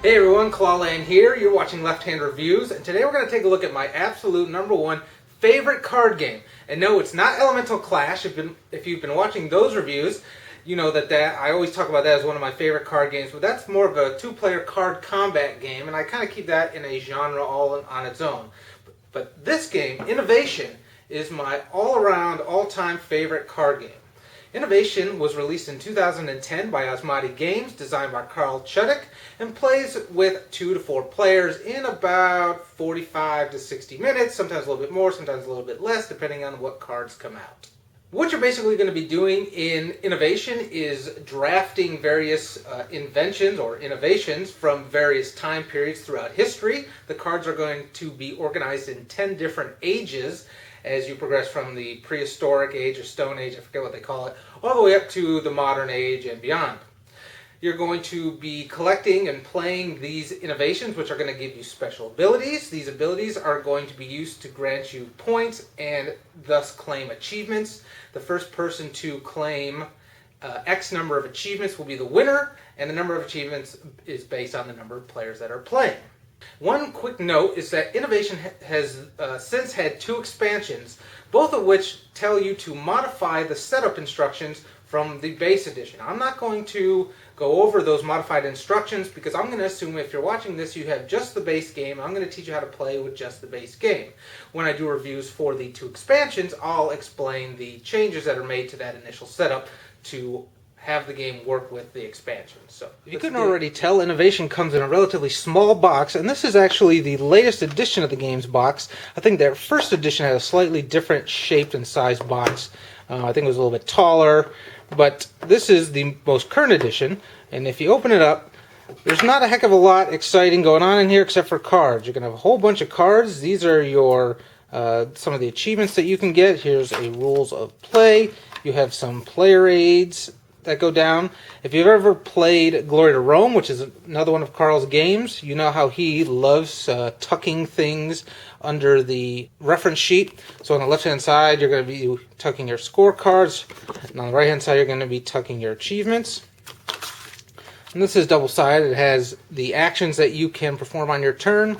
Hey everyone, Clawland here. You're watching Left Hand Reviews, and today we're going to take a look at my absolute #1 favorite card game. And no, it's not Elemental Clash. If you've been watching those reviews, you know that I always talk about that as one of my favorite card games, but that's more of a two-player card combat game, and I kind of keep that in a genre all on its own. But this game, Innovation, is my all-around, all-time favorite card game. Innovation was released in 2010 by Asmati Games, designed by Carl Chudik, and plays with 2 to 4 players in about 45 to 60 minutes, sometimes a little bit more, sometimes a little bit less, depending on what cards come out. What you're basically going to be doing in Innovation is drafting various inventions or innovations from various time periods throughout history. The cards are going to be organized in 10 different ages as you progress from the prehistoric age or stone age, I forget what they call it, all the way up to the modern age and beyond. You're going to be collecting and playing these innovations, which are going to give you special abilities. These abilities are going to be used to grant you points and thus claim achievements. The first person to claim X number of achievements will be the winner, and the number of achievements is based on the number of players that are playing. One quick note is that Innovation has since had 2 expansions, both of which tell you to modify the setup instructions from the base edition. I'm not going to go over those modified instructions because I'm going to assume if you're watching this you have just the base game. I'm going to teach you how to play with just the base game. When I do reviews for the 2 expansions, I'll explain the changes that are made to that initial setup to have the game work with the expansion. So, if you couldn't already tell, Innovation comes in a relatively small box, and this is actually the latest edition of the game's box. I think their first edition had a slightly different shaped and sized box. I think it was a little bit taller, but this is the most current edition, and if you open it up, there's not a heck of a lot exciting going on in here except for cards. You're going to have a whole bunch of cards. These are your some of the achievements that you can get. Here's a rules of play. You have some player aids that go down. If you've ever played Glory to Rome, which is another one of Carl's games, you know how he loves tucking things under the reference sheet. So on the left-hand side, you're going to be tucking your scorecards, and on the right-hand side, you're going to be tucking your achievements. And this is double-sided. It has the actions that you can perform on your turn,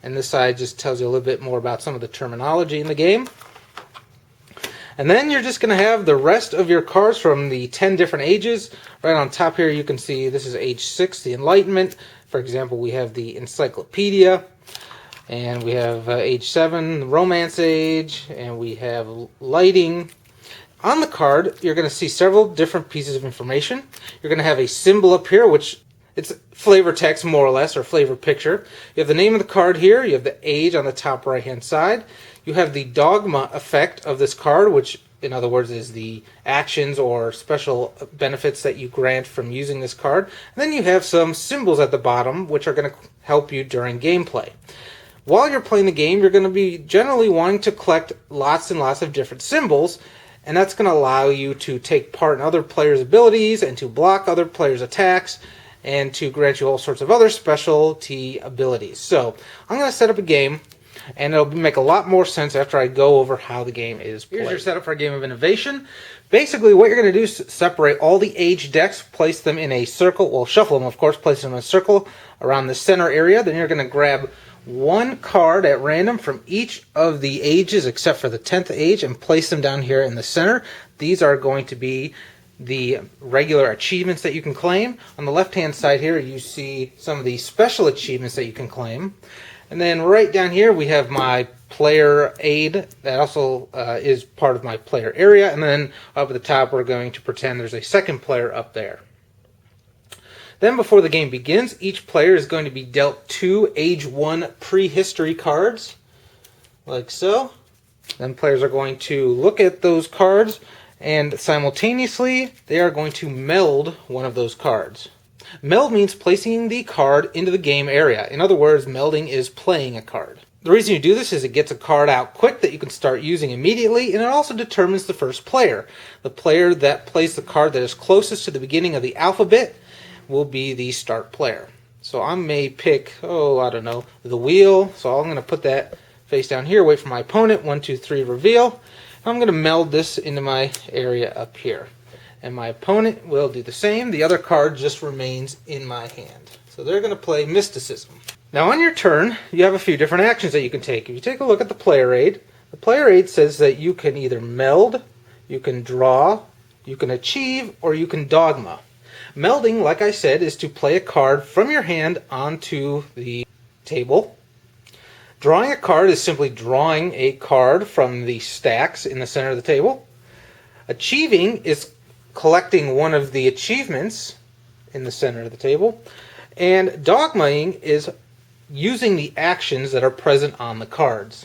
and this side just tells you a little bit more about some of the terminology in the game. And then you're just going to have the rest of your cards from the 10 different ages. Right on top here you can see this is age 6, the Enlightenment. For example, we have the Encyclopedia. And we have age 7, the Romance Age. And we have Lighting. On the card, you're going to see several different pieces of information. You're going to have a symbol up here, which it's flavor text more or less, or flavor picture. You have the name of the card here. You have the age on the top right-hand side. You have the Dogma effect of this card, which in other words is the actions or special benefits that you grant from using this card. And then you have some symbols at the bottom, which are going to help you during gameplay. While you're playing the game, you're going to be generally wanting to collect lots and lots of different symbols, and that's going to allow you to take part in other players' abilities and to block other players' attacks and to grant you all sorts of other specialty abilities. So I'm going to set up a game, and it'll make a lot more sense after I go over how the game is played. Here's your setup for a game of Innovation. Basically, what you're going to do is separate all the age decks, place them in a circle, well, shuffle them, of course, place them in a circle around the center area. Then you're going to grab one card at random from each of the ages except for the 10th age and place them down here in the center. These are going to be the regular achievements that you can claim. On the left-hand side here, you see some of the special achievements that you can claim. And then right down here, we have my player aid. That also is part of my player area. And then up at the top, we're going to pretend there's a second player up there. Then before the game begins, each player is going to be dealt 2 Age 1 prehistory cards, like so. Then players are going to look at those cards, and simultaneously, they are going to meld one of those cards. Meld means placing the card into the game area. In other words, melding is playing a card. The reason you do this is it gets a card out quick that you can start using immediately, and it also determines the first player. The player that plays the card that is closest to the beginning of the alphabet will be the start player. So I may pick, I don't know, the wheel. So I'm going to put that face down here, wait for my opponent, 1, 2, 3, reveal. I'm going to meld this into my area up here. And my opponent will do the same. The other card just remains in my hand. So they're going to play Mysticism. Now on your turn, you have a few different actions that you can take. If you take a look at the player aid, the player aid says that you can either meld, you can draw, you can achieve, or you can dogma. Melding, like I said, is to play a card from your hand onto the table. Drawing a card is simply drawing a card from the stacks in the center of the table. Achieving is collecting one of the achievements in the center of the table. And dogmaing is using the actions that are present on the cards.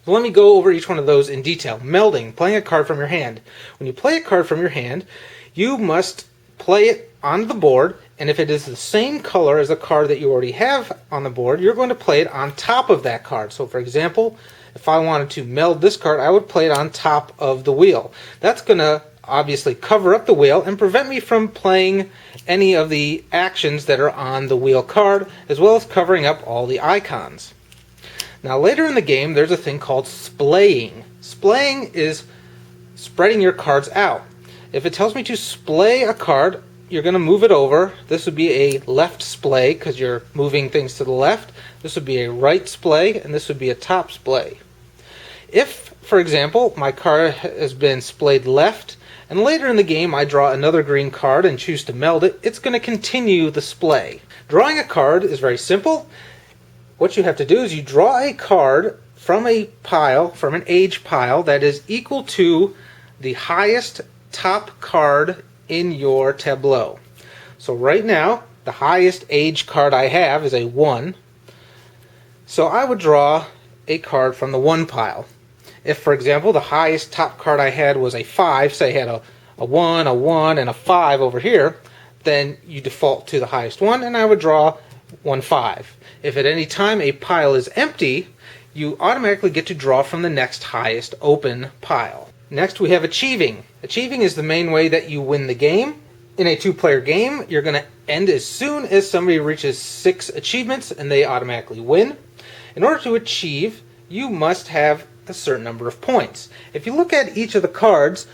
So let me go over each one of those in detail. Melding, playing a card from your hand. When you play a card from your hand, you must play it on the board, and if it is the same color as the card that you already have on the board, you're going to play it on top of that card. So for example, if I wanted to meld this card, I would play it on top of the wheel. That's going to obviously cover up the wheel and prevent me from playing any of the actions that are on the wheel card, as well as covering up all the icons. Now later in the game, there's a thing called splaying. Splaying is spreading your cards out. If it tells me to splay a card, you're going to move it over. This would be a left splay because you're moving things to the left. This would be a right splay, and this would be a top splay. If, for example, my card has been splayed left, and later in the game I draw another green card and choose to meld it, it's going to continue the splay. Drawing a card is very simple. What you have to do is you draw a card from a pile, from an age pile, that is equal to the highest top card in your tableau. So right now, the highest age card I have is a 1. So I would draw a card from the 1 pile. If, for example, the highest top card I had was a 5, say I had a 1, and a 5 over here, then you default to the highest one, and I would draw 1 5. If at any time a pile is empty, you automatically get to draw from the next highest open pile. Next we have achieving. Achieving is the main way that you win the game. In a 2-player game, you're going to end as soon as somebody reaches 6 achievements and they automatically win. In order to achieve, you must have a certain number of points. If you look at each of the cards,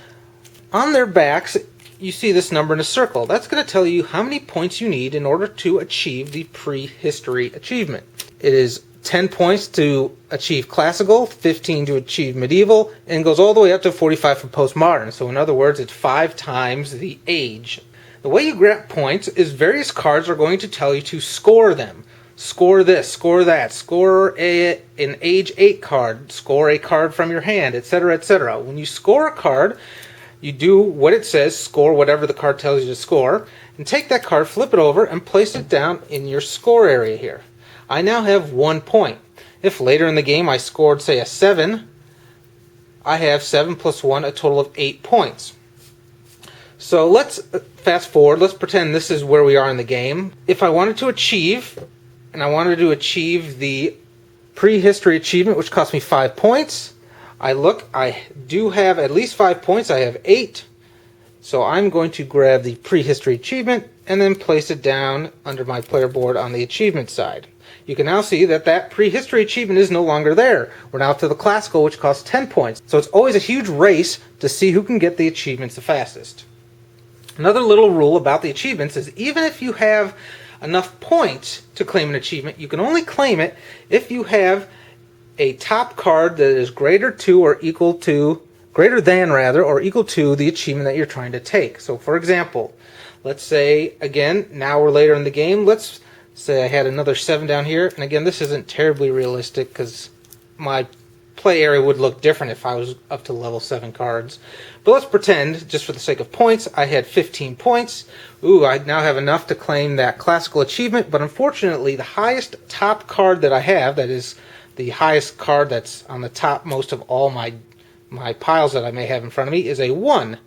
on their backs you see this number in a circle. That's going to tell you how many points you need in order to achieve the prehistory achievement. It is 10 points to achieve classical, 15 to achieve medieval, and goes all the way up to 45 for postmodern. So in other words, it's 5 times the age. The way you grant points is various cards are going to tell you to score them. Score this, score that, score an age 8 card, score a card from your hand, etc., etc. When you score a card, you do what it says, score whatever the card tells you to score, and take that card, flip it over, and place it down in your score area here. I now have 1 point. If later in the game I scored, say, a 7, I have 7 plus 1, a total of 8 points. So let's fast forward. Let's pretend this is where we are in the game. If I wanted to achieve, and I wanted to achieve the prehistory achievement, which cost me 5 points, I do have at least 5 points. I have 8. So I'm going to grab the prehistory achievement and then place it down under my player board on the achievement side. You can now see that that prehistory achievement is no longer there. We're now to the classical, which costs 10 points. So it's always a huge race to see who can get the achievements the fastest. Another little rule about the achievements is even if you have enough points to claim an achievement, you can only claim it if you have a top card that is greater than or equal to the achievement that you're trying to take. So for example, let's say, again, now we're later in the game, let's say I had another 7 down here, and again, this isn't terribly realistic because my play area would look different if I was up to level 7 cards. But let's pretend, just for the sake of points, I had 15 points. Ooh, I now have enough to claim that classical achievement, but unfortunately the highest top card that I have, that is the highest card that's on the top most of all my piles that I may have in front of me, is a 1.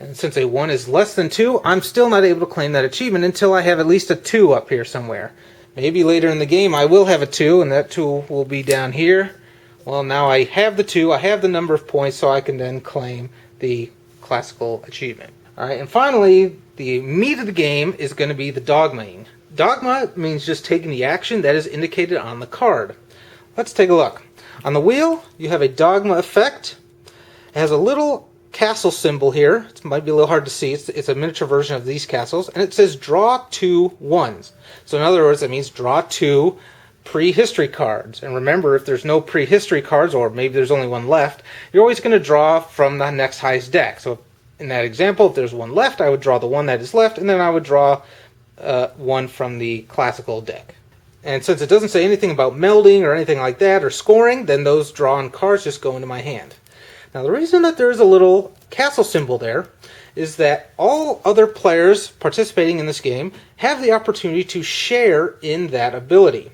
And since a 1 is less than 2, I'm still not able to claim that achievement until I have at least a 2 up here somewhere. Maybe later in the game I will have a 2, and that 2 will be down here. Well, now I have the 2, I have the number of points, so I can then claim the classical achievement. Alright, and finally, the meat of the game is going to be the dogmaing. Dogma means just taking the action that is indicated on the card. Let's take a look. On the wheel, you have a dogma effect. It has a little castle symbol here. It might be a little hard to see. It's a miniature version of these castles, and it says draw 2 ones. So in other words, that means draw 2 prehistory cards. And remember, if there's no prehistory cards, or maybe there's only one left, you're always going to draw from the next highest deck. So in that example, if there's one left, I would draw the one that is left, and then I would draw one from the classical deck. And since it doesn't say anything about melding or anything like that, or scoring, then those drawn cards just go into my hand. Now the reason that there is a little castle symbol there is that all other players participating in this game have the opportunity to share in that ability.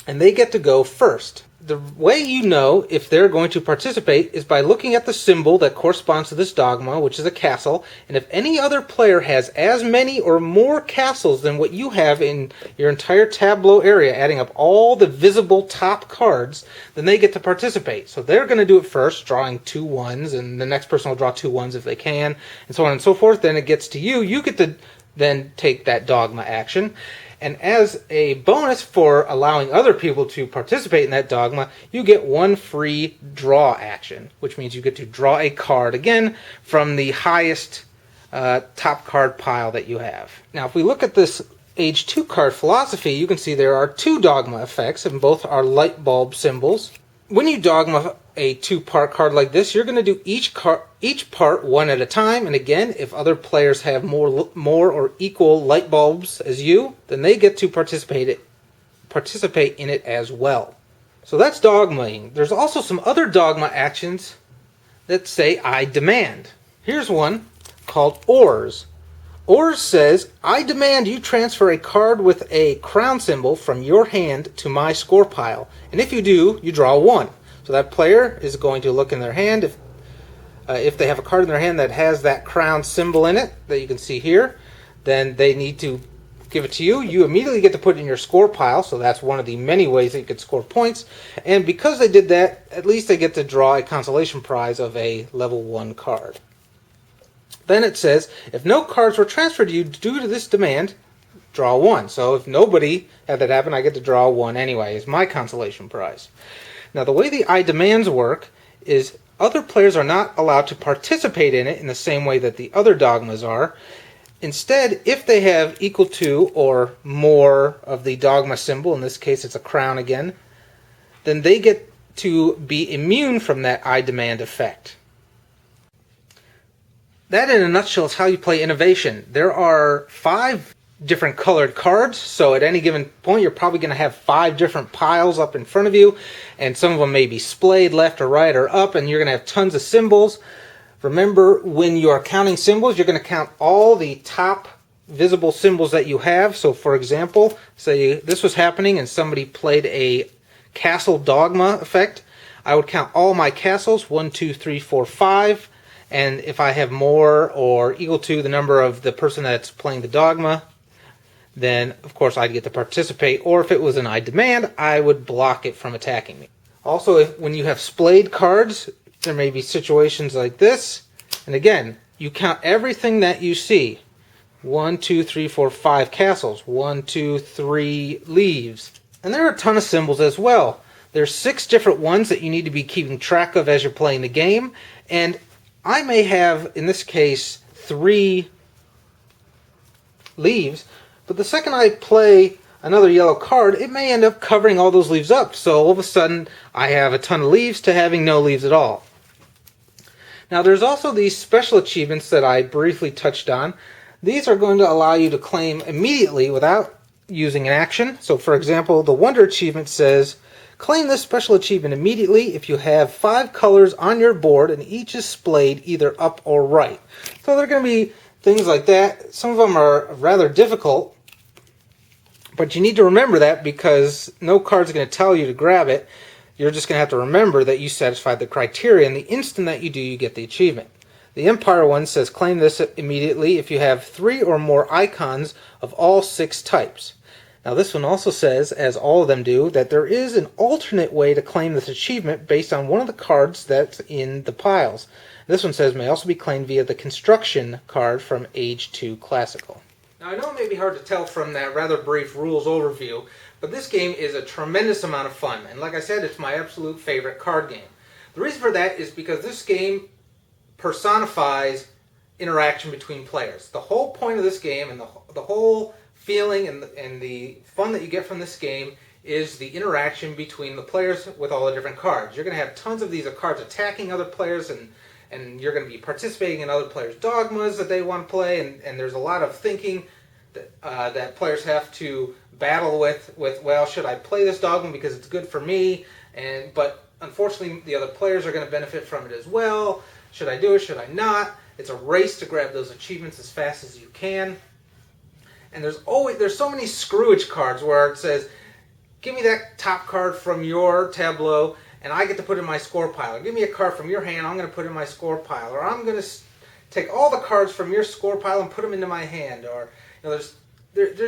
And they get to go first. The way you know if they're going to participate is by looking at the symbol that corresponds to this dogma, which is a castle, and if any other player has as many or more castles than what you have in your entire tableau area, adding up all the visible top cards, then they get to participate. So they're going to do it first, drawing 2 ones, and the next person will draw 2 ones if they can, and so on and so forth. Then it gets to you. You get to then take that dogma action. And as a bonus for allowing other people to participate in that dogma, you get 1 free draw action, which means you get to draw a card again from the highest top card pile that you have. Now, if we look at this Age 2 card philosophy, you can see there are 2 dogma effects, and both are light bulb symbols. When you dogma a 2-part card like this, you're going to do each part one at a time, and again, if other players have more or equal light bulbs as you, then they get to participate in it as well. So that's dogmaing. There's also some other dogma actions that say I demand. Here's one called Ors. Ors says, I demand you transfer a card with a crown symbol from your hand to my score pile. And if you do, you draw 1. So that player is going to look in their hand. If they have a card in their hand that has that crown symbol in it, that you can see here, then they need to give it to you. You immediately get to put it in your score pile, so that's one of the many ways that you could score points. And because they did that, at least they get to draw a consolation prize of a level 1 card. Then it says, if no cards were transferred to you due to this demand, draw 1. So if nobody had that happen, I get to draw 1 anyway, as my consolation prize. Now the way the I demands work is other players are not allowed to participate in it in the same way that the other dogmas are. Instead, if they have equal to or more of the dogma symbol, in this case it's a crown again, then they get to be immune from that I demand effect. That, in a nutshell, is how you play innovation. There are 5 different colored cards, so at any given point you're probably going to have 5 different piles up in front of you, and some of them may be splayed left or right or up, and you're going to have tons of symbols. Remember, when you are counting symbols, you're going to count all the top visible symbols that you have. So for example, say this was happening and somebody played a castle dogma effect, I would count all my castles, 1, 2, 3, 4, 5. And if I have more or equal to the number of the person that's playing the dogma, then of course I'd get to participate. Or if it was an I demand, I would block it from attacking me. Also, when you have splayed cards, there may be situations like this. And again, you count everything that you see. 1, 2, 3, 4, 5 castles. 1, 2, 3 leaves. And there are a ton of symbols as well. There's 6 different ones that you need to be keeping track of as you're playing the game. And I may have, in this case, 3 leaves, but the second I play another yellow card, it may end up covering all those leaves up. So all of a sudden, I have a ton of leaves to having no leaves at all. Now there's also these special achievements that I briefly touched on. These are going to allow you to claim immediately without using an action. So for example, the Wonder achievement says, claim this special achievement immediately if you have 5 colors on your board and each is splayed either up or right. So there are going to be things like that. Some of them are rather difficult, but you need to remember that because no card's going to tell you to grab it. You're just going to have to remember that you satisfied the criteria, and the instant that you do, you get the achievement. The Empire one says claim this immediately if you have 3 or more icons of all 6 types. Now this one also says, as all of them do, that there is an alternate way to claim this achievement based on one of the cards that's in the piles. This one says may also be claimed via the construction card from Age 2 Classical. Now I know it may be hard to tell from that rather brief rules overview, but this game is a tremendous amount of fun, and like I said, it's my absolute favorite card game. The reason for that is because this game personifies interaction between players. The whole point of this game and the whole feeling and the fun that you get from this game is the interaction between the players with all the different cards. You're going to have tons of these cards attacking other players, and you're going to be participating in other players' dogmas that they want to play, and there's a lot of thinking that players have to battle with, well, should I play this dogma because it's good for me, but unfortunately the other players are going to benefit from it as well. Should I do it? Should I not? It's a race to grab those achievements as fast as you can. And there's so many screwage cards where it says, give me that top card from your tableau and I get to put in my score pile. Or give me a card from your hand, I'm going to put in my score pile. Or I'm going to take all the cards from your score pile and put them into my hand. Or there's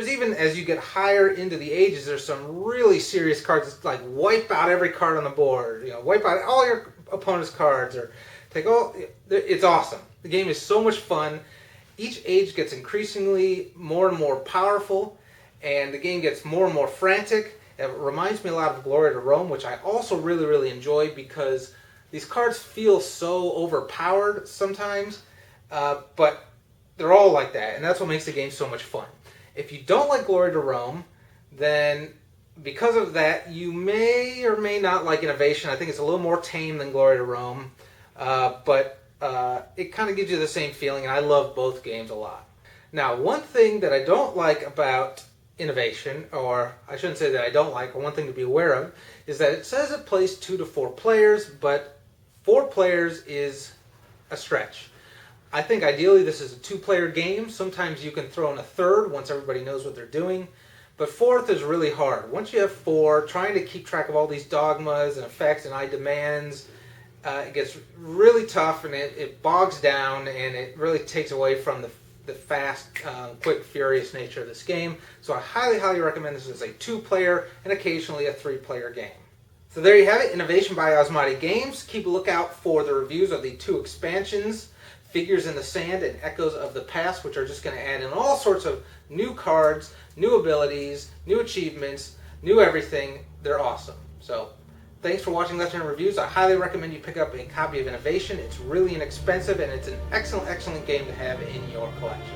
even, as you get higher into the ages, there's some really serious cards that, like, wipe out every card on the board. Wipe out all your opponent's cards, or take all. It's awesome. The game is so much fun. Each age gets increasingly more and more powerful, and the game gets more and more frantic. It reminds me a lot of Glory to Rome, which I also really, really enjoy because these cards feel so overpowered sometimes, but they're all like that, and that's what makes the game so much fun. If you don't like Glory to Rome, then because of that, you may or may not like Innovation. I think it's a little more tame than Glory to Rome, but it kind of gives you the same feeling, and I love both games a lot. Now, one thing that I don't like about Innovation, or I shouldn't say that I don't like, but one thing to be aware of, is that it says it plays 2 to 4 players, but 4 players is a stretch. I think ideally this is a 2-player game. Sometimes you can throw in a third once everybody knows what they're doing, but fourth is really hard. Once you have 4, trying to keep track of all these dogmas and effects and I demands, it gets really tough, and it bogs down, and it really takes away from the fast, quick, furious nature of this game. So I highly, highly recommend this as a 2-player and occasionally a 3-player game. So there you have it, Innovation by Osmati Games. Keep a lookout for the reviews of the 2 expansions, Figures in the Sand and Echoes of the Past, which are just going to add in all sorts of new cards, new abilities, new achievements, new everything. They're awesome. So thanks for watching Left Hand Reviews. I highly recommend you pick up a copy of Innovation. It's really inexpensive, and it's an excellent, excellent game to have in your collection.